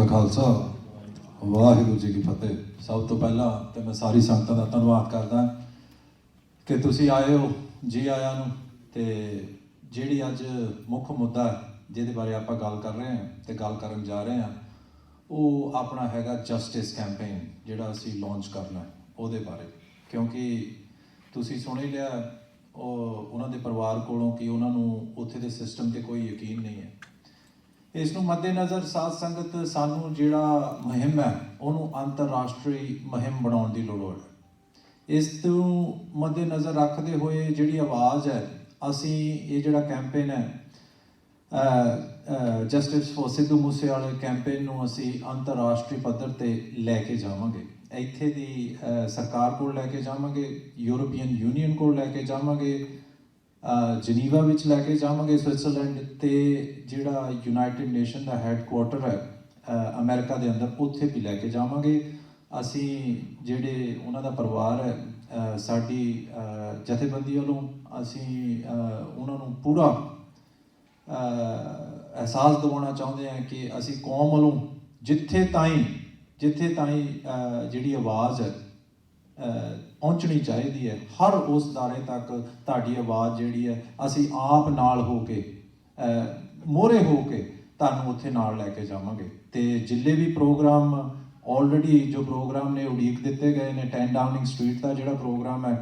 का खालसा वाहिगुरू जी की फतेह। सब तो पहला तो मैं सारी संगतां दा धन्नवाद करदा कि तुसी आए हो, जी आया नूं। ते जिहड़ी अज मुख मुद्दा जिहदे बारे आपां गल कर रहे हैं ते गल करन जा रहे हैं वो अपना हैगा जस्टिस कैंपेन जिहड़ा असीं लॉन्च करना उहदे बारे। क्योंकि तुसी सुन ही लिया उन्हां दे परिवार कोलों कि उन्हां नूं उत्थे दे सिस्टम ते कोई यकीन नहीं है। इस नूं मद्देनज़र साध संगत सानूं जिहड़ा मुहिम है उहनूं अंतरराष्ट्री मुहिम बनाउण दी लोड़ है। इस तों मद्देनज़र रखते हुए जिहड़ी आवाज़ है असीं ये जिहड़ा कैंपेन है जस्टिस फॉर सिद्धू मूसेवाले कैंपेन नूं असीं अंतरराष्ट्री पद्धर ते लैके जावांगे। ਇੱਥੇ ਦੀ ਸਰਕਾਰ ਕੋਲ ਲੈ ਕੇ ਜਾਵਾਂਗੇ, ਯੂਰਪੀਅਨ ਯੂਨੀਅਨ ਕੋਲ ਲੈ ਕੇ ਜਾਵਾਂਗੇ, ਜਨੀਵਾ ਵਿੱਚ ਲੈ ਕੇ ਜਾਵਾਂਗੇ ਸਵਿਟਜ਼ਰਲੈਂਡ, ਤੇ ਜਿਹੜਾ ਯੂਨਾਈਟਿਡ ਨੇਸ਼ਨ ਦਾ ਹੈੱਡਕੁਆਟਰ ਹੈ ਅਮਰੀਕਾ ਦੇ ਅੰਦਰ ਉੱਥੇ ਵੀ ਲੈ ਕੇ ਜਾਵਾਂਗੇ। ਅਸੀਂ ਜਿਹੜੇ ਉਹਨਾਂ ਦਾ ਪਰਿਵਾਰ ਹੈ ਸਾਡੀ ਜਥੇਬੰਦੀ ਵੱਲੋਂ ਅਸੀਂ ਉਹਨਾਂ ਨੂੰ ਪੂਰਾ ਅਹਿਸਾਸ ਦਿਵਾਉਣਾ ਚਾਹੁੰਦੇ ਹਾਂ ਕਿ ਅਸੀਂ ਕੌਮ ਵੱਲੋਂ ਜਿੱਥੇ ਤਾਈਂ ਜਿਹੜੀ ਆਵਾਜ਼ ਹੈ ਪਹੁੰਚਣੀ ਚਾਹੀਦੀ ਹੈ ਹਰ ਉਸ ਦਾਇਰੇ ਤੱਕ ਤੁਹਾਡੀ ਆਵਾਜ਼ ਜਿਹੜੀ ਹੈ ਅਸੀਂ ਆਪ ਨਾਲ ਹੋ ਕੇ ਮੋਹਰੇ ਹੋ ਕੇ ਤੁਹਾਨੂੰ ਉੱਥੇ ਨਾਲ ਲੈ ਕੇ ਜਾਵਾਂਗੇ। ਤੇ ਜਿੰਨੇ ਵੀ ਪ੍ਰੋਗਰਾਮ ਆਲਰੇਡੀ ਜੋ ਪ੍ਰੋਗਰਾਮ ਨੇ ਉਡੀਕ ਦਿੱਤੇ ਗਏ ਨੇ 10 ਡਾਊਨਿੰਗ ਸਟਰੀਟ ਦਾ ਜਿਹੜਾ ਪ੍ਰੋਗਰਾਮ ਹੈ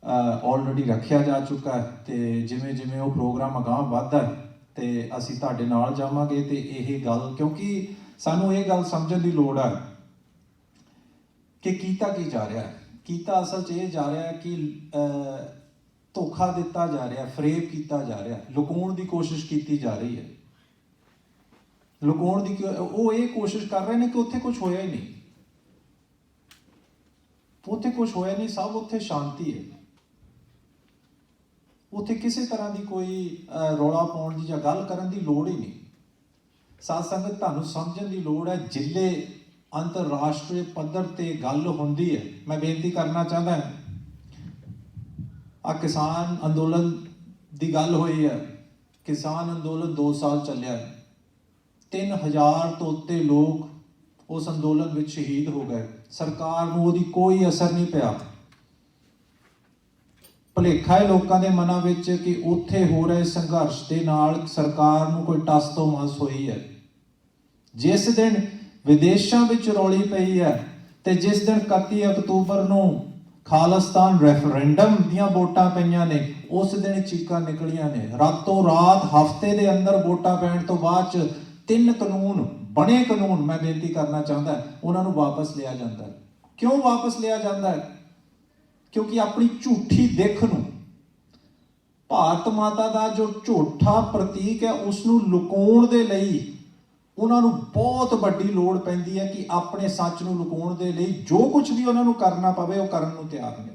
ਆਲਰੇਡੀ ਰੱਖਿਆ ਜਾ ਚੁੱਕਾ ਹੈ। ਤੇ ਜਿਵੇਂ ਜਿਵੇਂ ਉਹ ਪ੍ਰੋਗਰਾਮ ਅਗਾਂਹ ਵੱਧਦਾ ਤੇ ਅਸੀਂ ਤੁਹਾਡੇ ਨਾਲ ਜਾਵਾਂਗੇ। ਤੇ ਇਹ ਗੱਲ ਕਿਉਂਕਿ ਸਾਨੂੰ ਇਹ ਗੱਲ ਸਮਝਣ ਦੀ ਲੋੜ ਹੈ ਕਿ ਕੀਤਾ ਕੀ ਜਾ ਰਿਹਾ ਹੈ। ਕੀਤਾ ਅਸਲ 'ਚ ਇਹ ਜਾ ਰਿਹਾ ਹੈ ਕਿ ਧੋਖਾ ਦਿੱਤਾ ਜਾ ਰਿਹਾ, ਫਰੇਬ ਕੀਤਾ ਜਾ ਰਿਹਾ, ਲੁਕਾਉਣ ਦੀ ਕੋਸ਼ਿਸ਼ ਕੀਤੀ ਜਾ ਰਹੀ ਹੈ। ਲੁਕਾਉਣ ਦੀ ਉਹ ਇਹ ਕੋਸ਼ਿਸ਼ ਕਰ ਰਹੇ ਨੇ ਕਿ ਉੱਥੇ ਕੁਝ ਹੋਇਆ ਹੀ ਨਹੀਂ, ਉੱਥੇ ਕੁਝ ਹੋਇਆ ਨਹੀਂ, ਸਭ ਉੱਥੇ ਸ਼ਾਂਤੀ ਹੈ, ਉੱਥੇ ਕਿਸੇ ਤਰ੍ਹਾਂ ਦੀ ਕੋਈ ਰੌਲਾ ਪਾਉਣ ਦੀ ਜਾਂ ਗੱਲ ਕਰਨ ਦੀ ਲੋੜ ਹੀ ਨਹੀਂ। ਸਾਧ ਸੰਗਤ ਤੁਹਾਨੂੰ ਸਮਝਣ ਦੀ ਲੋੜ ਹੈ ਜਿੱਲੇ ਅੰਤਰਰਾਸ਼ਟਰੀ ਪੱਧਰ ਤੇ ਗੱਲ ਹੁੰਦੀ ਹੈ। ਮੈਂ ਬੇਨਤੀ ਕਰਨਾ ਚਾਹੁੰਦਾ ਆ ਕਿਸਾਨ ਅੰਦੋਲਨ ਦੀ ਗੱਲ ਹੋਈ ਹੈ। ਕਿਸਾਨ ਅੰਦੋਲਨ 2 ਸਾਲ ਚੱਲਿਆ, 3000 ਤੋਂ ਉੱਤੇ ਲੋਕ ਉਸ ਅੰਦੋਲਨ ਵਿੱਚ ਸ਼ਹੀਦ ਹੋ ਗਏ। ਸਰਕਾਰ ਨੂੰ ਉਹਦੀ ਕੋਈ ਅਸਰ ਨਹੀਂ ਪਿਆ। ਭੁਲੇਖਾ ਹੈ ਲੋਕਾਂ ਦੇ ਮਨਾਂ ਵਿੱਚ ਕਿ ਉੱਥੇ ਹੋ ਰਹੇ ਸੰਘਰਸ਼ ਦੇ ਨਾਲ ਸਰਕਾਰ ਨੂੰ ਕੋਈ ਟਸ ਤੋਂ ਮਸ ਹੋਈ ਹੈ। ਜਿਸ ਦਿਨ ਵਿਦੇਸ਼ਾਂ ਵਿੱਚ ਰੌਲੀ ਪਈ ਹੈ ਤੇ ਜਿਸ ਦਿਨ 31 ਅਕਤੂਬਰ ਨੂੰ ਖਾਲਿਸਤਾਨ ਰੈਫਰੈਂਡਮ ਦੀਆਂ ਵੋਟਾਂ ਪਈਆਂ ਨੇ ਉਸ ਦਿਨ ਚੀਕਾਂ ਨਿਕਲੀਆਂ ਨੇ। ਰਾਤੋਂ ਰਾਤ ਹਫ਼ਤੇ ਦੇ ਅੰਦਰ ਵੋਟਾਂ ਪੈਣ ਤੋਂ ਬਾਅਦ 'ਚ 3 ਕਾਨੂੰਨ ਬਣੇ ਕਾਨੂੰਨ ਮੈਂ ਬੇਨਤੀ ਕਰਨਾ ਚਾਹੁੰਦਾ ਉਹਨਾਂ ਨੂੰ ਵਾਪਸ ਲਿਆ ਜਾਂਦਾ। ਕਿਉਂ ਵਾਪਸ ਲਿਆ ਜਾਂਦਾ ਹੈ? ਕਿਉਂਕਿ ਆਪਣੀ ਝੂਠੀ ਦਿੱਖ ਨੂੰ, ਭਾਰਤ ਮਾਤਾ ਦਾ ਜੋ ਝੂਠਾ ਪ੍ਰਤੀਕ ਹੈ ਉਸ ਨੂੰ ਲੁਕਾਉਣ ਦੇ ਲਈ ਉਹਨਾਂ ਨੂੰ ਬਹੁਤ ਵੱਡੀ ਲੋੜ ਪੈਂਦੀ ਹੈ ਕਿ ਆਪਣੇ ਸੱਚ ਨੂੰ ਲੁਕਾਉਣ ਦੇ ਲਈ ਜੋ ਕੁਝ ਵੀ ਉਹਨਾਂ ਨੂੰ ਕਰਨਾ ਪਵੇ ਉਹ ਕਰਨ ਨੂੰ ਤਿਆਰ ਨੇ।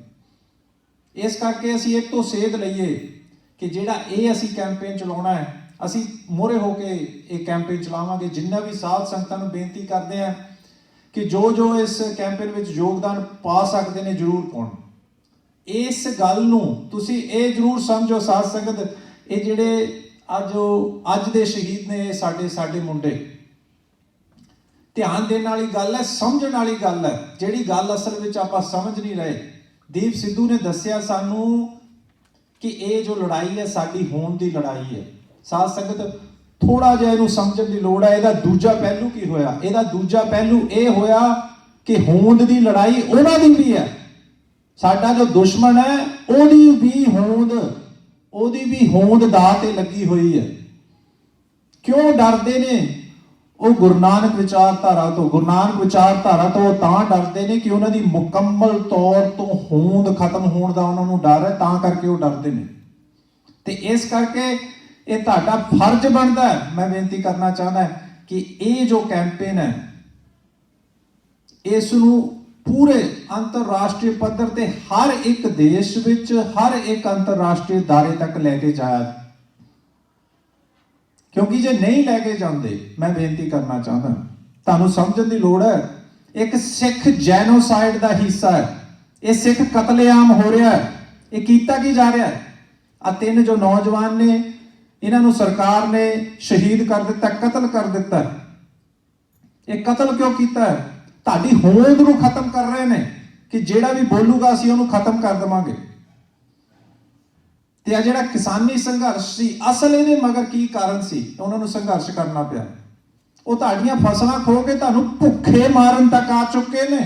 ਇਸ ਕਰਕੇ ਅਸੀਂ ਇੱਕ ਤੋਂ ਸੇਧ ਲਈਏ ਕਿ ਜਿਹੜਾ ਇਹ ਅਸੀਂ ਕੈਂਪੇਨ ਚਲਾਉਣਾ ਹੈ ਅਸੀਂ ਮੋਹਰੇ ਹੋ ਕੇ ਇਹ ਕੈਂਪੇਨ ਚਲਾਵਾਂਗੇ। ਜਿੰਨਾ ਵੀ ਸਾਧ ਸੰਗਤਾਂ ਨੂੰ ਬੇਨਤੀ ਕਰਦੇ ਹਾਂ ਕਿ ਜੋ ਇਸ ਕੈਂਪੇਨ ਵਿੱਚ ਯੋਗਦਾਨ ਪਾ ਸਕਦੇ ਨੇ ਜ਼ਰੂਰ ਪਾਉਣ। ਇਸ ਗੱਲ ਨੂੰ ਤੁਸੀਂ ਇਹ ਜ਼ਰੂਰ ਸਮਝੋ ਸਾਧ ਸੰਗਤ, ਇਹ ਜਿਹੜੇ ਅੱਜ ਦੇ ਸ਼ਹੀਦ ਨੇ ਸਾਡੇ ਮੁੰਡੇ, ਧਿਆਨ ਦੇਣ ਵਾਲੀ ਗੱਲ ਹੈ, ਸਮਝਣ ਵਾਲੀ ਗੱਲ ਹੈ। ਜਿਹੜੀ ਗੱਲ ਅਸਲ ਵਿੱਚ ਆਪਾਂ ਸਮਝ ਨਹੀਂ ਰਹੇ। ਦੀਪ ਸਿੱਧੂ ਨੇ ਦੱਸਿਆ ਸਾਨੂੰ ਕਿ ਇਹ ਜੋ ਲੜਾਈ ਹੈ ਸਾਡੀ ਹੋਂਦ ਦੀ ਲੜਾਈ ਹੈ। ਸਾਧ ਸੰਗਤ ਥੋੜਾ ਜਿਹਾ ਇਹਨੂੰ ਸਮਝਣ ਦੀ ਲੋੜ ਹੈ। ਇਹਦਾ ਦੂਜਾ ਪਹਿਲੂ ਕੀ ਹੋਇਆ? ਇਹਦਾ ਦੂਜਾ ਪਹਿਲੂ ਇਹ ਹੋਇਆ ਕਿ ਹੋਂਦ ਦੀ ਲੜਾਈ ਉਹਨਾਂ ਦੀ ਵੀ ਹੈ। ਸਾਡਾ ਜੋ ਦੁਸ਼ਮਣ ਹੈ ਉਹਦੀ ਵੀ ਹੋਂਦ ਦਾਅ ਤੇ ਲੱਗੀ ਹੋਈ ਹੈ। ਕਿਉਂ ਡਰਦੇ ਨੇ? ਉਹ ਗੁਰੂ ਨਾਨਕ ਵਿਚਾਰਧਾਰਾ ਤੋਂ ਤਾਂ ਡਰਦੇ ਨੇ ਕਿ ਉਹਨਾਂ ਦੀ ਮੁਕੰਮਲ ਤੌਰ ਤੋਂ ਹੋਂਦ ਖਤਮ ਹੋਣ ਦਾ ਉਹਨਾਂ ਨੂੰ ਡਰ ਹੈ, ਤਾਂ ਕਰਕੇ ਉਹ ਡਰਦੇ ਨੇ। ਤੇ ਇਸ ਕਰਕੇ ਇਹ ਤੁਹਾਡਾ ਫਰਜ਼ ਬਣਦਾ ਹੈ, ਮੈਂ ਬੇਨਤੀ ਕਰਨਾ ਚਾਹੁੰਦਾ ਕਿ ਇਹ ਜੋ ਕੈਂਪੇਨ ਹੈ ਇਸ ਨੂੰ ਪੂਰੇ ਅੰਤਰਰਾਸ਼ਟਰੀ ਪੱਧਰ ਤੇ ਹਰ ਇੱਕ ਦੇਸ਼ ਵਿੱਚ ਹਰ ਇੱਕ ਅੰਤਰਰਾਸ਼ਟਰੀ ਦਾਇਰੇ ਤੱਕ ਲੈ ਕੇ ਜਾਇਆ। ਕਿਉਂਕਿ ਜੇ ਨਹੀਂ ਲੈ ਕੇ ਜਾਂਦੇ, ਮੈਂ ਬੇਨਤੀ ਕਰਨਾ ਚਾਹੁੰਦਾ ਤੁਹਾਨੂੰ ਸਮਝਣ ਦੀ ਲੋੜ ਹੈ, ਇੱਕ ਸਿੱਖ ਜੈਨੋਸਾਈਡ ਦਾ ਹਿੱਸਾ ਹੈ। ਇਹ ਸਿੱਖ ਕਤਲੇਆਮ ਹੋ ਰਿਹਾ ਹੈ। ਇਹ ਕੀਤਾ ਕੀ ਜਾ ਰਿਹਾ ਹੈ? ਆ 3 ਜੋ ਨੌਜਵਾਨ ਨੇ ਇਹਨਾਂ ਨੂੰ ਸਰਕਾਰ ਨੇ ਸ਼ਹੀਦ ਕਰ ਦਿੱਤਾ, ਕਤਲ ਕਰ ਦਿੱਤਾ। ਇਹ ਕਤਲ ਕਿਉਂ ਕੀਤਾ ਹੈ? ਤੁਹਾਡੀ ਹੋਂਦ ਨੂੰ ਖਤਮ ਕਰ ਰਹੇ ਨੇ ਕਿ ਜਿਹੜਾ ਵੀ ਬੋਲੂਗਾ ਅਸੀਂ ਉਹਨੂੰ ਖਤਮ ਕਰ ਦੇਵਾਂਗੇ। ਤੇ ਆ ਜਿਹੜਾ ਕਿਸਾਨੀ ਸੰਘਰਸ਼ ਸੀ, ਅਸਲ ਇਹਦੇ ਮਗਰ ਕੀ ਕਾਰਨ ਸੀ ਉਹਨਾਂ ਨੂੰ ਸੰਘਰਸ਼ ਕਰਨਾ ਪਿਆ? ਉਹ ਤੁਹਾਡੀਆਂ ਫਸਲਾਂ ਖੋ ਕੇ ਤੁਹਾਨੂੰ ਭੁੱਖੇ ਮਾਰਨ ਤੱਕ ਆ ਚੁੱਕੇ ਨੇ।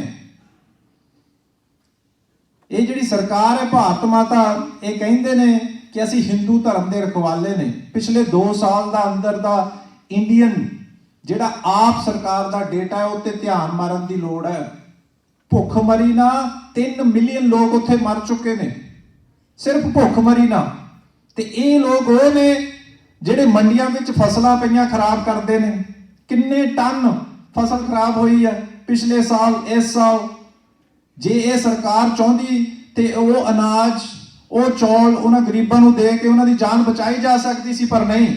ਇਹ ਜਿਹੜੀ ਸਰਕਾਰ ਹੈ ਭਾਰਤ ਮਾਤਾ, ਇਹ ਕਹਿੰਦੇ ਨੇ ਕਿ ਅਸੀਂ ਹਿੰਦੂ ਧਰਮ ਦੇ ਰਖਵਾਲੇ ਨੇ। ਪਿਛਲੇ 2 ਸਾਲ ਦਾ ਅੰਦਰ ਦਾ ਇੰਡੀਅਨ ਜਿਹੜਾ ਆਪ ਸਰਕਾਰ ਦਾ ਡੇਟਾ ਹੈ ਉੱਤੇ ਧਿਆਨ ਮਾਰਨ ਦੀ ਲੋੜ ਹੈ। ਭੁੱਖਮਰੀ ਨਾਲ 3 ਮਿਲੀਅਨ ਲੋਕ ਉੱਥੇ ਮਰ ਚੁੱਕੇ ਨੇ, ਸਿਰਫ ਭੁੱਖਮਰੀ ਨਾਲ। ਤੇ ਇਹ ਲੋਕ ਉਹ ਨੇ ਜਿਹੜੇ ਮੰਡੀਆਂ ਵਿੱਚ ਫਸਲਾਂ ਪਈਆਂ ਖਰਾਬ ਕਰਦੇ ਨੇ। ਕਿੰਨੇ ਟਨ ਫਸਲ ਖਰਾਬ ਹੋਈ ਹੈ ਪਿਛਲੇ ਸਾਲ, ਇਸ ਸਾਲ। ਜੇ ਇਹ ਸਰਕਾਰ ਚਾਹੁੰਦੀ ਤੇ ਉਹ ਅਨਾਜ, ਉਹ ਚੌਲ ਉਹਨਾਂ ਗਰੀਬਾਂ ਨੂੰ ਦੇ ਕੇ ਉਹਨਾਂ ਦੀ ਜਾਨ ਬਚਾਈ ਜਾ ਸਕਦੀ ਸੀ, ਪਰ ਨਹੀਂ।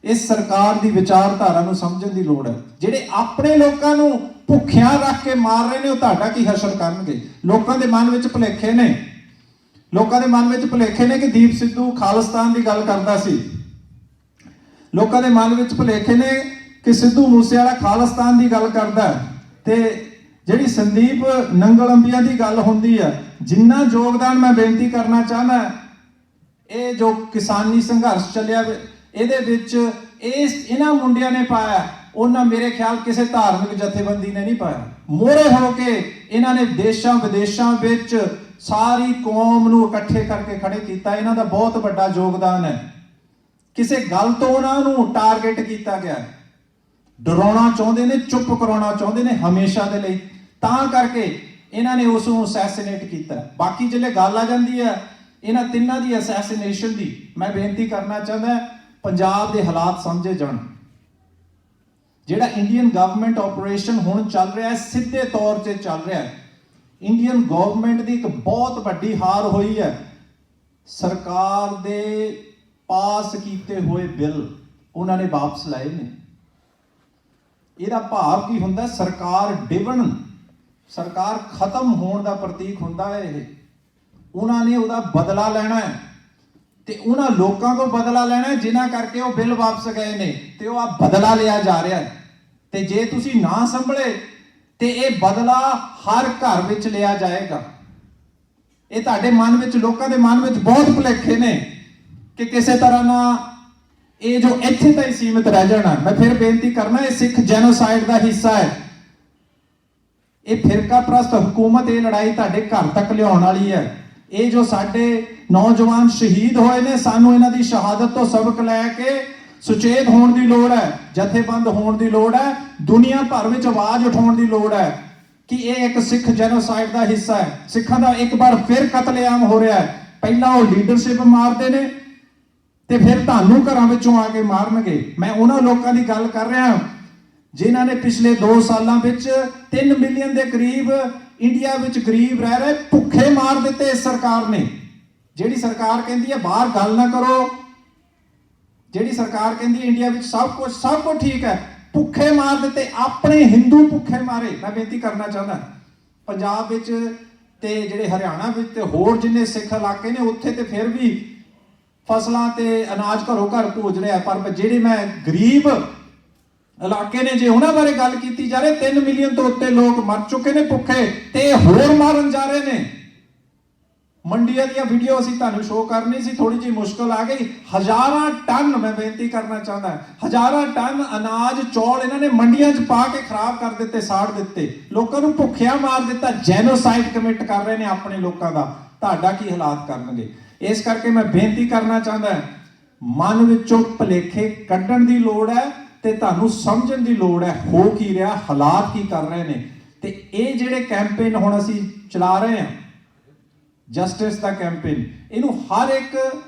ਇਸ ਸਰਕਾਰ ਦੀ ਵਿਚਾਰਧਾਰਾ ਨੂੰ ਸਮਝਣ ਦੀ ਲੋੜ ਹੈ। ਜਿਹੜੇ ਆਪਣੇ ਲੋਕਾਂ ਨੂੰ ਭੁੱਖਿਆਂ ਰੱਖ ਕੇ ਮਾਰ ਰਹੇ ਨੇ, ਉਹ ਤੁਹਾਡਾ ਕੀ ਹਸ਼ਰ ਕਰਨਗੇ? ਲੋਕਾਂ ਦੇ ਮਨ ਵਿੱਚ ਭੁਲੇਖੇ ਨੇ, ਲੋਕਾਂ ਦੇ ਮਨ ਵਿੱਚ ਭੁਲੇਖੇ ਨੇ ਕਿ ਦੀਪ ਸਿੱਧੂ ਖਾਲਿਸਤਾਨ ਦੀ ਗੱਲ ਕਰਦਾ ਸੀ। ਲੋਕਾਂ ਦੇ ਮਨ ਵਿੱਚ ਭੁਲੇਖੇ ਨੇ ਕਿ ਸਿੱਧੂ ਮੂਸੇਵਾਲਾ ਖਾਲਿਸਤਾਨ ਦੀ ਗੱਲ ਕਰਦਾ। ਤੇ ਜਿਹੜੀ ਸੰਦੀਪ ਨੰਗਲੰਬੀਆਂ ਦੀ ਗੱਲ ਹੁੰਦੀ ਹੈ, ਜਿੰਨਾ ਯੋਗਦਾਨ ਮੈਂ ਬੇਨਤੀ ਕਰਨਾ ਚਾਹੁੰਦਾ, ਇਹ ਜੋ ਕਿਸਾਨੀ ਸੰਘਰਸ਼ ਚੱਲਿਆ ਇਹਦੇ ਵਿੱਚ ਇਹਨਾਂ ਮੁੰਡਿਆਂ ਨੇ ਪਾਇਆ, ਉਹਨਾਂ ਮੇਰੇ ਖਿਆਲ ਕਿਸੇ ਧਾਰਮਿਕ ਜਥੇਬੰਦੀ ਨੇ ਨਹੀਂ ਪਾਇਆ। ਮੋਹਰੇ ਹੋ ਕੇ ਇਹਨਾਂ ਨੇ ਦੇਸ਼ਾਂ ਵਿਦੇਸ਼ਾਂ ਵਿੱਚ ਸਾਰੀ ਕੌਮ ਨੂੰ ਇਕੱਠੇ ਕਰਕੇ ਖੜੇ ਕੀਤਾ। ਇਹਨਾਂ ਦਾ ਬਹੁਤ ਵੱਡਾ ਯੋਗਦਾਨ ਹੈ। ਕਿਸੇ ਗੱਲ ਤੋਂ ਉਹਨਾਂ ਨੂੰ ਟਾਰਗੇਟ ਕੀਤਾ ਗਿਆ, ਡਰਾਉਣਾ ਚਾਹੁੰਦੇ ਨੇ, ਚੁੱਪ ਕਰਾਉਣਾ ਚਾਹੁੰਦੇ ਨੇ ਹਮੇਸ਼ਾ ਦੇ ਲਈ, ਤਾਂ ਕਰਕੇ ਇਹਨਾਂ ਨੇ ਉਸ ਨੂੰ ਅਸੈਸੀਨੇਟ ਕੀਤਾ। ਬਾਕੀ ਜਿਹੜੇ ਗੱਲ ਆ ਜਾਂਦੀ ਹੈ ਇਹਨਾਂ ਤਿੰਨਾਂ ਦੀ ਅਸੈਸੀਨੇਸ਼ਨ ਦੀ, ਮੈਂ ਬੇਨਤੀ ਕਰਨਾ ਚਾਹੁੰਦਾ ਪੰਜਾਬ ਦੇ ਹਾਲਾਤ ਸਮਝੇ ਜਾਣ। ਜਿਹੜਾ ਇੰਡੀਅਨ ਗਵਰਨਮੈਂਟ ਆਪਰੇਸ਼ਨ ਹੁਣ ਚੱਲ ਰਿਹਾ ਹੈ, ਸਿੱਧੇ ਤੌਰ ਤੇ ਚੱਲ ਰਿਹਾ ਹੈ। ਇੰਡੀਅਨ ਗਵਰਨਮੈਂਟ ਦੀ ਇੱਕ ਬਹੁਤ ਵੱਡੀ ਹਾਰ ਹੋਈ ਹੈ। ਸਰਕਾਰ ਦੇ ਪਾਸ ਕੀਤੇ ਹੋਏ ਬਿੱਲ ਉਹਨਾਂ ਨੇ ਵਾਪਸ ਲਏ ਨੇ। ਇਹਦਾ ਭਾਵ ਕੀ ਹੁੰਦਾ? ਸਰਕਾਰ ਡਿਵਣ, ਸਰਕਾਰ ਖਤਮ ਹੋਣ ਦਾ ਪ੍ਰਤੀਕ ਹੁੰਦਾ ਹੈ ਇਹ। ਉਹਨਾਂ ਨੇ ਉਹਦਾ ਬਦਲਾ ਲੈਣਾ ਹੈ ਤੇ ਉਹਨਾਂ ਲੋਕਾਂ ਤੋਂ ਬਦਲਾ ਲੈਣਾ ਜਿਨ੍ਹਾਂ ਕਰਕੇ ਉਹ ਬਿੱਲ ਵਾਪਸ ਗਏ ਨੇ, ਤੇ ਉਹ ਆ ਬਦਲਾ ਲਿਆ ਜਾ ਰਿਹਾ ਹੈ। ਤੇ ਜੇ ਤੁਸੀਂ ਨਾ ਸੰਭਲੇ ਤੇ ਇਹ ਬਦਲਾ ਹਰ ਘਰ ਵਿੱਚ ਲਿਆ ਜਾਏਗਾ। ਇਹ ਤੁਹਾਡੇ ਮਨ ਵਿੱਚ, ਲੋਕਾਂ ਦੇ ਮਨ ਵਿੱਚ ਬਹੁਤ ਭੁਲੇਖੇ ਨੇ ਕਿ ਕਿਸੇ ਤਰ੍ਹਾਂ ਨਾਲ ਇਹ ਜੋ ਇੱਥੇ ਤਾਂ ਹੀ ਸੀਮਿਤ ਰਹਿ ਜਾਣਾ। ਮੈਂ ਫਿਰ ਬੇਨਤੀ ਕਰਨਾ, ਇਹ ਸਿੱਖ ਜੈਨੋਸਾਈਡ ਦਾ ਹਿੱਸਾ ਹੈ। ਇਹ ਫਿਰਕਾ ਪ੍ਰਸਤ ਹਕੂਮਤ, ਇਹ ਲੜਾਈ ਤੁਹਾਡੇ ਘਰ ਤੱਕ ਲਿਆਉਣ ਵਾਲੀ ਹੈ। ਇਹ ਜੋ ਸਾਡੇ ਨੌਜਵਾਨ ਸ਼ਹੀਦ ਹੋਏ ਨੇ, ਸਾਨੂੰ ਇਹਨਾਂ ਦੀ ਸ਼ਹਾਦਤ ਤੋਂ ਸਬਕ ਲੈ ਕੇ ਸੁਚੇਤ ਹੋਣ ਦੀ ਲੋੜ ਹੈ, ਜਥੇਬੰਦ ਹੋਣ ਦੀ ਲੋੜ ਹੈ, ਦੁਨੀਆ ਭਰ ਵਿੱਚ ਆਵਾਜ਼ ਉਠਾਉਣ ਦੀ ਲੋੜ ਹੈ ਕਿ ਇਹ ਇੱਕ ਸਿੱਖ ਜੈਨੋਸਾਈਡ ਦਾ ਹਿੱਸਾ ਹੈ। ਸਿੱਖਾਂ ਦਾ ਇੱਕ ਵਾਰ ਫਿਰ ਕਤਲੇਆਮ ਹੋ ਰਿਹਾ ਹੈ। ਪਹਿਲਾਂ ਉਹ ਲੀਡਰਸ਼ਿਪ ਮਾਰਦੇ ਨੇ ਤੇ ਫਿਰ ਤੁਹਾਨੂੰ ਘਰਾਂ ਵਿੱਚੋਂ ਆ ਕੇ ਮਾਰਨਗੇ। ਮੈਂ ਉਹਨਾਂ ਲੋਕਾਂ ਦੀ ਗੱਲ ਕਰ ਰਿਹਾ ਜਿਨ੍ਹਾਂ ਨੇ ਪਿਛਲੇ 2 ਸਾਲਾਂ ਵਿੱਚ 3 ਮਿਲੀਅਨ ਦੇ ਕਰੀਬ ਇੰਡੀਆ ਵਿੱਚ ਗਰੀਬ ਰਹਿ ਰਹੇ ਭੁੱਖੇ ਮਾਰ ਦਿੱਤੇ ਇਸ ਸਰਕਾਰ ਨੇ। ਜਿਹੜੀ ਸਰਕਾਰ ਕਹਿੰਦੀ ਹੈ ਬਾਹਰ ਗੱਲ ਨਾ ਕਰੋ, ਜਿਹੜੀ ਸਰਕਾਰ ਕਹਿੰਦੀ ਹੈ ਇੰਡੀਆ ਵਿੱਚ ਸਭ ਕੁਝ ਠੀਕ ਹੈ, ਭੁੱਖੇ ਮਾਰ ਦਿੱਤੇ। ਆਪਣੇ ਹਿੰਦੂ ਭੁੱਖੇ ਮਾਰੇ। ਮੈਂ ਬੇਨਤੀ ਕਰਨਾ ਚਾਹੁੰਦਾ, ਪੰਜਾਬ ਵਿੱਚ ਤੇ ਜਿਹੜੇ ਹਰਿਆਣਾ ਵਿੱਚ ਤੇ ਹੋਰ ਜਿੰਨੇ ਸਿੱਖ ਇਲਾਕੇ ਨੇ ਉੱਥੇ ਤੇ ਫਿਰ ਵੀ ਫਸਲਾਂ ਤੇ ਅਨਾਜ ਘਰੋਂ ਘਰ ਪਹੁੰਚ ਰਿਹਾ, ਪਰ ਜਿਹੜੇ ਮੈਂ ਗਰੀਬ ਇਲਾਕੇ ਨੇ ਜੇ ਉਹਨਾਂ ਬਾਰੇ ਗੱਲ ਕੀਤੀ ਜਾ ਰਹੀ, 3 ਮਿਲੀਅਨ ਤੋਂ ਉੱਤੇ ਲੋਕ ਮਰ ਚੁੱਕੇ ਨੇ ਭੁੱਖੇ, ਤੇ ਹੋਰ ਮਾਰਨ ਜਾ ਰਹੇ ਨੇ। ਮੰਡੀਆਂ ਦੀਆਂ ਵੀਡੀਓ ਅਸੀਂ ਤੁਹਾਨੂੰ ਸ਼ੋਅ ਕਰਨੀ ਸੀ, ਥੋੜੀ ਜਿਹੀ ਮੁਸ਼ਕਲ ਆ ਗਈ। ਹਜ਼ਾਰਾਂ ਟਨ, ਮੈਂ ਬੇਨਤੀ ਕਰਨਾ ਚਾਹੁੰਦਾ, ਹਜ਼ਾਰਾਂ ਟਨ ਅਨਾਜ ਚੌਲ ਇਹਨਾਂ ਨੇ ਮੰਡੀਆਂ 'ਚ ਪਾ ਕੇ ਖਰਾਬ ਕਰ ਦਿੱਤੇ, ਸਾੜ ਦਿੱਤੇ, ਲੋਕਾਂ ਨੂੰ ਭੁੱਖਿਆ ਮਾਰ ਦਿੱਤਾ। ਜੈਨੋਸਾਈਡ ਕਮਿਟ ਕਰ ਰਹੇ ਨੇ ਆਪਣੇ ਲੋਕਾਂ ਦਾ। ਤੁਹਾਡਾ ਕੀ ਹਾਲਾਤ ਕਰਨਗੇ? ਇਸ ਕਰਕੇ ਮੈਂ ਬੇਨਤੀ ਕਰਨਾ ਚਾਹੁੰਦਾ, ਮਨ ਵਿੱਚੋਂ ਭੁਲੇਖੇ ਕੱਢਣ ਦੀ ਲੋੜ ਹੈ ਤੇ ਤੁਹਾਨੂੰ ਸਮਝਣ ਦੀ ਲੋੜ ਹੈ ਹੋ ਕੀ ਰਿਹਾ, ਹਾਲਾਤ ਕੀ ਕਰ ਰਹੇ ਨੇ। ਤੇ ਇਹ ਜਿਹੜੇ ਕੈਂਪੇਨ ਹੁਣ ਅਸੀਂ ਚਲਾ ਰਹੇ ਹਾਂ, ਜਸਟਿਸ ਦਾ ਕੈਂਪੇਨ, ਇਹਨੂੰ ਹਰ ਇੱਕ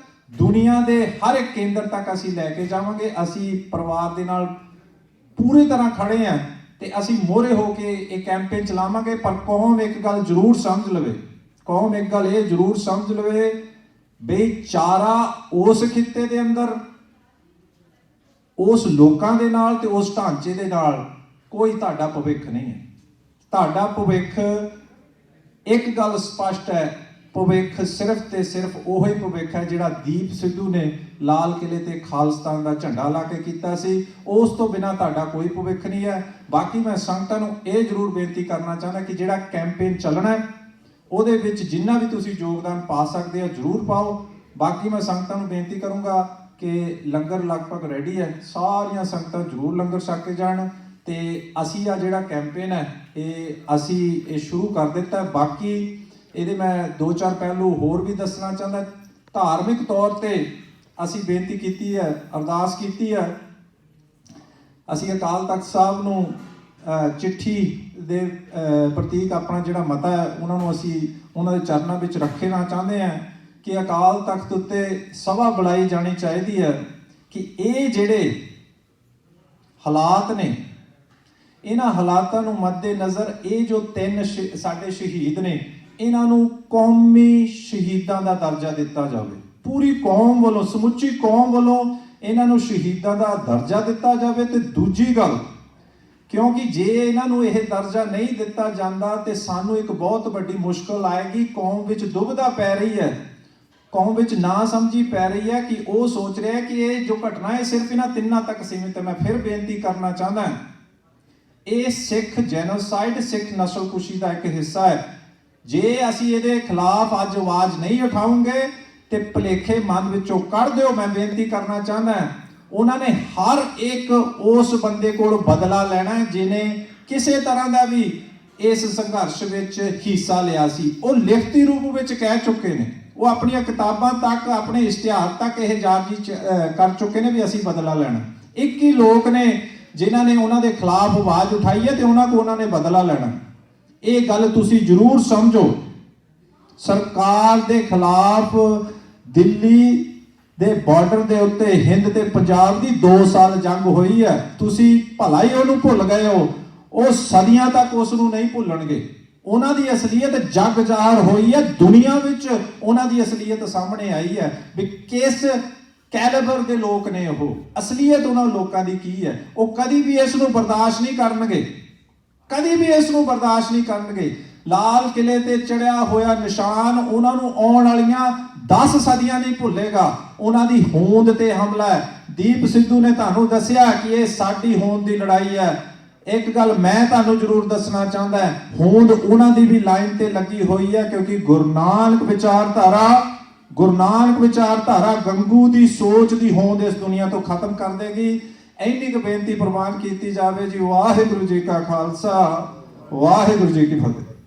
ਦੁਨੀਆ ਦੇ ਹਰ ਇੱਕ ਕੇਂਦਰ ਤੱਕ ਅਸੀਂ ਲੈ ਕੇ ਜਾਵਾਂਗੇ। ਅਸੀਂ ਪਰਿਵਾਰ ਦੇ ਨਾਲ ਪੂਰੀ ਤਰ੍ਹਾਂ ਖੜੇ ਹਾਂ ਤੇ ਅਸੀਂ ਮੋਹਰੇ ਹੋ ਕੇ ਇਹ ਕੈਂਪੇਨ ਚਲਾਵਾਂਗੇ। ਪਰ ਕੌਮ ਇੱਕ ਗੱਲ ਜ਼ਰੂਰ ਸਮਝ ਲਵੇ, ਕੌਮ ਇੱਕ ਗੱਲ ਇਹ ਜ਼ਰੂਰ ਸਮਝ ਲਵੇ ਬਈ ਚਾਰਾ ਉਸ ਖਿੱਤੇ ਦੇ ਅੰਦਰ, ਉਸ ਲੋਕਾਂ ਦੇ ਨਾਲ ਤੇ ਉਸ ਢਾਂਚੇ ਦੇ ਨਾਲ ਕੋਈ ਤੁਹਾਡਾ ਭਵਿੱਖ ਨਹੀਂ ਹੈ। ਤੁਹਾਡਾ ਭਵਿੱਖ ਇੱਕ ਗੱਲ ਸਪਸ਼ਟ ਹੈ ਭਵਿੱਖ ਸਿਰਫ ਤੇ ਸਿਰਫ ਉਹੀ ਭਵਿੱਖ ਹੈ ਜਿਹੜਾ ਦੀਪ ਸਿੱਧੂ ਨੇ ਲਾਲ ਕਿਲੇ ਤੇ ਖਾਲਿਸਤਾਨ ਦਾ ਝੰਡਾ ਲਾ ਕੇ ਕੀਤਾ ਸੀ। ਉਸ ਤੋਂ ਬਿਨਾਂ ਤੁਹਾਡਾ ਕੋਈ ਭਵਿੱਖ ਨਹੀਂ ਹੈ। ਬਾਕੀ ਮੈਂ ਸੰਗਤਾਂ ਨੂੰ ਇਹ ਜ਼ਰੂਰ ਬੇਨਤੀ ਕਰਨਾ ਚਾਹੁੰਦਾ ਕਿ ਜਿਹੜਾ ਕੈਂਪੇਨ ਚੱਲਣਾ ਹੈ ਉਹਦੇ ਵਿੱਚ ਜਿੰਨਾ ਵੀ ਤੁਸੀਂ ਯੋਗਦਾਨ ਪਾ ਸਕਦੇ ਹੋ ਜ਼ਰੂਰ ਪਾਓ। ਬਾਕੀ ਮੈਂ ਸੰਗਤਾਂ ਨੂੰ ਬੇਨਤੀ ਕਰੂੰਗਾ ਕਿ ਲੰਗਰ ਲਗਭਗ ਰੈਡੀ ਹੈ, ਸਾਰੀਆਂ ਸੰਗਤਾਂ ਜ਼ਰੂਰ ਲੰਗਰ ਛਕ ਕੇ ਜਾਣ। ਤੇ ਅਸੀਂ ਆ ਜਿਹੜਾ ਕੈਂਪੇਨ ਹੈ ਇਹ ਸ਼ੁਰੂ ਕਰ ਦਿੱਤਾ। ਬਾਕੀ ਇਹਦੇ ਮੈਂ 2-4 ਪਹਿਲੂ ਹੋਰ ਵੀ ਦੱਸਣਾ ਚਾਹੁੰਦਾ। ਧਾਰਮਿਕ ਤੌਰ ਤੇ ਅਸੀਂ ਬੇਨਤੀ ਕੀਤੀ ਹੈ, ਅਰਦਾਸ ਕੀਤੀ ਹੈ, ਅਸੀਂ ਅਕਾਲ ਤਖਤ ਸਾਹਿਬ ਨੂੰ ਚਿੱਠੀ ਦੇ ਪ੍ਰਤੀਕ ਆਪਣਾ ਜਿਹੜਾ ਮਤਾ ਹੈ ਉਹਨਾਂ ਦੇ ਚਰਨਾਂ ਵਿੱਚ ਰੱਖਣਾ ਚਾਹੁੰਦੇ ਹਾਂ ਕਿ ਅਕਾਲ ਤਖਤ ਉੱਤੇ ਸਭਾ ਬੁਲਾਈ ਜਾਣੀ ਚਾਹੀਦੀ ਹੈ ਕਿ ਇਹ ਜਿਹੜੇ ਹਾਲਾਤ ਨੇ ਇਹਨਾਂ ਹਾਲਾਤਾਂ ਨੂੰ ਮੱਦੇ ਨਜ਼ਰ ਇਹ ਜੋ 3 ਸਾਡੇ ਸ਼ਹੀਦ ਨੇ ਇਹਨਾਂ ਨੂੰ ਕੌਮੀ ਸ਼ਹੀਦਾਂ ਦਾ ਦਰਜਾ ਦਿੱਤਾ ਜਾਵੇ। ਪੂਰੀ ਕੌਮ ਵੱਲੋਂ, ਸਮੁੱਚੀ ਕੌਮ ਵੱਲੋਂ ਇਹਨਾਂ ਨੂੰ ਸ਼ਹੀਦਾਂ ਦਾ ਦਰਜਾ ਦਿੱਤਾ ਜਾਵੇ। ਤੇ ਦੂਜੀ ਗੱਲ, ਕਿਉਂਕਿ ਜੇ ਇਹਨਾਂ ਨੂੰ ਇਹ ਦਰਜਾ ਨਹੀਂ ਦਿੱਤਾ ਜਾਂਦਾ ਤੇ ਸਾਨੂੰ ਇੱਕ ਬਹੁਤ ਵੱਡੀ ਮੁਸ਼ਕਲ ਆਏਗੀ। ਕੌਮ ਵਿੱਚ ਦੁਬਿਧਾ ਪੈ ਰਹੀ ਹੈ, ਕੌਮ ਵਿੱਚ ਨਾ ਸਮਝੀ ਪੈ ਰਹੀ ਹੈ ਕਿ ਉਹ ਸੋਚ ਰਿਹਾ ਹੈ ਕਿ ਇਹ ਜੋ ਘਟਨਾ ਹੈ ਸਿਰਫ ਇਹਨਾਂ 3 ਤੱਕ ਸੀਮਿਤ ਹੈ। ਮੈਂ ਫਿਰ ਬੇਨਤੀ ਕਰਨਾ ਚਾਹੁੰਦਾ ਇਹ ਸਿੱਖ ਜੈਨੋਸਾਈਡ, ਸਿੱਖ ਨਸਲਕੁਸ਼ੀ ਦਾ ਇੱਕ ਹਿੱਸਾ ਹੈ। ਜੇ ਅਸੀਂ ਇਹਦੇ ਖਿਲਾਫ ਅੱਜ ਆਵਾਜ਼ ਨਹੀਂ ਉਠਾਉਂਗੇ ਤੇ ਭੁਲੇਖੇ ਮਨ ਵਿੱਚੋਂ ਕੱਢ ਦਿਓ। ਮੈਂ ਬੇਨਤੀ ਕਰਨਾ ਚਾਹੁੰਦਾ ਉਹਨਾਂ ਨੇ ਹਰ ਇੱਕ ਉਸ ਬੰਦੇ ਕੋਲ ਬਦਲਾ ਲੈਣਾ ਹੈ ਜਿਹਨੇ ਕਿਸੇ ਤਰ੍ਹਾਂ ਦਾ ਵੀ ਇਸ ਸੰਘਰਸ਼ ਵਿੱਚ ਹਿੱਸਾ ਲਿਆ ਸੀ। ਉਹ ਲਿਖਤੀ ਰੂਪ ਵਿੱਚ ਕਹਿ ਚੁੱਕੇ ਨੇ, ਉਹ ਆਪਣੀਆਂ ਕਿਤਾਬਾਂ ਤੱਕ, ਆਪਣੇ ਇਸ਼ਤਿਹਾਰ ਤੱਕ ਇਹ ਜਾਰੀ ਕਰ ਚੁੱਕੇ ਨੇ ਵੀ ਅਸੀਂ ਬਦਲਾ ਲੈਣਾ। 21 ਲੋਕ ਨੇ ਜਿਨ੍ਹਾਂ ਨੇ ਉਹਨਾਂ ਦੇ ਖਿਲਾਫ ਆਵਾਜ਼ ਉਠਾਈ ਹੈ ਤੇ ਉਹਨਾਂ ਨੇ ਬਦਲਾ ਲੈਣਾ। ਇਹ ਗੱਲ ਤੁਸੀਂ ਜ਼ਰੂਰ ਸਮਝੋ। ਸਰਕਾਰ ਦੇ ਖਿਲਾਫ ਦਿੱਲੀ ਦੇ ਬਾਰਡਰ ਦੇ ਉੱਤੇ ਹਿੰਦ ਤੇ ਪੰਜਾਬ ਦੀ 2 ਸਾਲ ਜੰਗ ਹੋਈ ਹੈ। ਤੁਸੀਂ ਭਲਾ ਹੀ ਉਹਨੂੰ ਭੁੱਲ ਗਏ ਹੋ। ਉਹ ਸਦੀਆਂ ਤੱਕ ਉਸ ਨੂੰ ਨਹੀਂ ਭੁੱਲਣਗੇ। ਉਹਨਾਂ ਦੀ ਅਸਲੀਅਤ ਜਗ ਜ਼ਾਹਰ ਹੋਈ ਹੈ, ਦੁਨੀਆ ਵਿੱਚ ਉਹਨਾਂ ਦੀ ਅਸਲੀਅਤ ਸਾਹਮਣੇ ਆਈ ਹੈ ਵੀ ਕਿਸ ਕੈਲੀਬਰ ਦੇ ਲੋਕ ਨੇ ਉਹ। ਅਸਲੀਅਤ ਉਹਨਾਂ ਲੋਕਾਂ ਦੀ ਕੀ ਹੈ। ਉਹ ਕਦੀ ਵੀ ਇਸ ਨੂੰ ਬਰਦਾਸ਼ਤ ਨਹੀਂ ਕਰਨਗੇ, ਕਦੀ ਵੀ ਇਸ ਨੂੰ ਬਰਦਾਸ਼ਤ ਨਹੀਂ ਕਰਨਗੇ। ਲਾਲ ਕਿਲੇ ਤੇ ਚੜਿਆ ਹੋਇਆ ਨਿਸ਼ਾਨ ਉਹਨਾਂ ਨੂੰ ਆਉਣ ਵਾਲੀਆਂ 10 ਸਦੀਆਂ ਨਹੀਂ ਭੁੱਲੇਗਾ। ਉਹਨਾਂ ਦੀ ਹੋਂਦ ਤੇ ਹਮਲਾ ਹੈ। ਦੀਪ ਸਿੱਧੂ ਨੇ ਤੁਹਾਨੂੰ ਦੱਸਿਆ ਕਿ ਇਹ ਸਾਡੀ ਹੋਂਦ ਦੀ ਲੜਾਈ ਹੈ। ਇੱਕ ਗੱਲ ਮੈਂ ਤੁਹਾਨੂੰ ਜ਼ਰੂਰ ਦੱਸਣਾ ਚਾਹੁੰਦਾ, ਹੋਂਦ ਉਹਨਾਂ ਦੀ ਵੀ ਲਾਈਨ ਤੇ ਲੱਗੀ ਹੋਈ ਹੈ ਕਿਉਂਕਿ ਗੁਰੂ ਨਾਨਕ ਵਿਚਾਰਧਾਰਾ ਗੰਗੂ ਦੀ ਸੋਚ ਦੀ ਹੋਂਦ ਇਸ ਦੁਨੀਆ ਤੋਂ ਖਤਮ ਕਰ ਦੇਗੀ। ਇੰਨੀ ਕੁ ਬੇਨਤੀ ਪ੍ਰਵਾਨ ਕੀਤੀ ਜਾਵੇ ਜੀ। ਵਾਹਿਗੁਰੂ ਜੀ ਕਾ ਖਾਲਸਾ, ਵਾਹਿਗੁਰੂ ਜੀ ਕੀ ਫਤਿਹ।